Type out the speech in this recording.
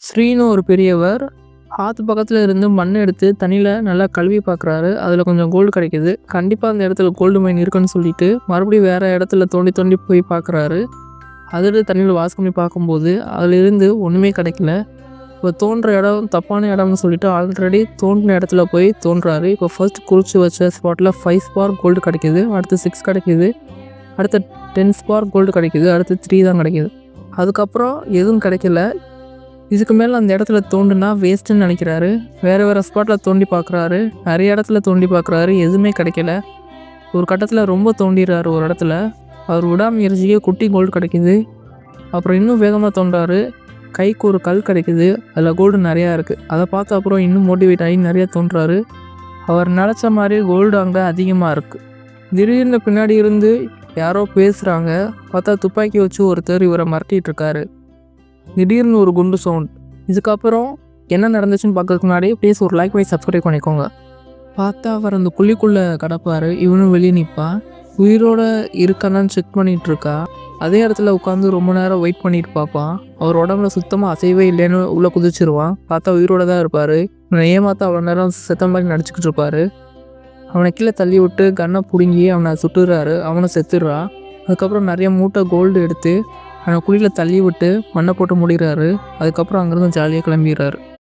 ஸ்ரீன்னு ஒரு பெரியவர் ஆத்து பக்கத்தில் இருந்து மண் எடுத்து தண்ணியில் நல்லா கழுவி பார்க்குறாரு. அதில் கொஞ்சம் கோல்டு கிடைக்கிது. கண்டிப்பாக அந்த இடத்துல கோல்டு மைன் இருக்குன்னு சொல்லிட்டு மறுபடியும் வேறு இடத்துல தோண்டி தோண்டி போய் பார்க்குறாரு. அதில் தண்ணியில் வாஷ் பண்ணி பார்க்கும்போது அதிலிருந்து ஒன்றுமே கிடைக்கல. இப்போ தோன்ற இடம் தப்பான இடம்னு சொல்லிட்டு ஆல்ரெடி தோன்றின இடத்துல போய் தோன்றாரு. இப்போ ஃபர்ஸ்ட் குறித்து வச்ச ஸ்பாட்டில் 5 ஸ்பார் கோல்டு கிடைக்கிது. அடுத்து 6 கிடைக்கிது. அடுத்து 10 ஸ்பார் கோல்டு கிடைக்கிது. அடுத்து 3 தான் கிடைக்கிது. அதுக்கப்புறம் எதுவும் கிடைக்கல. இதுக்கு மேலே அந்த இடத்துல தோண்டுனா வேஸ்ட்டுன்னு நினைக்கிறாரு. வேறு ஸ்பாட்டில் தோண்டி பார்க்குறாரு. நிறைய இடத்துல தோண்டி பார்க்குறாரு. எதுவுமே கிடைக்கல. ஒரு கட்டத்தில் ரொம்ப தோண்டிடுறாரு. ஒரு இடத்துல அவர் விடாமுயற்சியே குட்டி கோல்டு கிடைக்கிது. அப்புறம் இன்னும் வேகமாக தோன்றாரு. கைக்கு ஒரு கல் கிடைக்கிது. அதில் கோல்டு நிறையா இருக்குது. அதை பார்த்து அப்புறம் இன்னும் மோட்டிவேட் ஆகி நிறையா தோன்றாரு. அவர் நினச்ச மாதிரி கோல்டு அங்கே அதிகமாக இருக்குது. திடீர்னு பின்னாடி இருந்து யாரோ பேசுகிறாங்க. பார்த்தா துப்பாக்கி வச்சு ஒருத்தர் இவரை மிரட்டிகிட்டு இருக்காரு. திடீர்னு ஒரு குண்டு சவுண்ட். இதுக்கப்புறம் என்ன நடந்துச்சுன்னு பார்க்கறதுக்கு முன்னாடி ப்ளீஸ் ஒரு லைக் பண்ணி சப்ஸ்கிரைப் பண்ணிக்கோங்க. பார்த்தா அவர் அந்த குழிக்குள்ளே கிடப்பார். இவனும் வெளியே நிற்பான். உயிரோட இருக்கானான்னு செக் பண்ணிகிட்டு இருக்கா. அதே இடத்துல உட்காந்து ரொம்ப நேரம் வெயிட் பண்ணிட்டு பார்ப்பான். அவர் உடம்புல சுத்தமாக அசைவே இல்லைன்னு உள்ளே குதிச்சிருவான். பார்த்தா உயிரோட தான் இருப்பார். இவனை ஏமாற்ற அவ்வளோ நேரம் செத்த மாதிரி நடிச்சுக்கிட்டு இருப்பார். அவனை கீழே தள்ளி விட்டு கன்னை பிடுங்கி அவனை சுட்டுறாரு. அவனை செத்துடுறான். அதுக்கப்புறம் நிறைய மூட்டை கோல்டு எடுத்து அவனை குழியில் தள்ளி விட்டு மண்ணை போட்டு முடிகிறாரு. அதுக்கப்புறம் அங்கேருந்து ஜாலியாக கிளம்பிடுறாரு.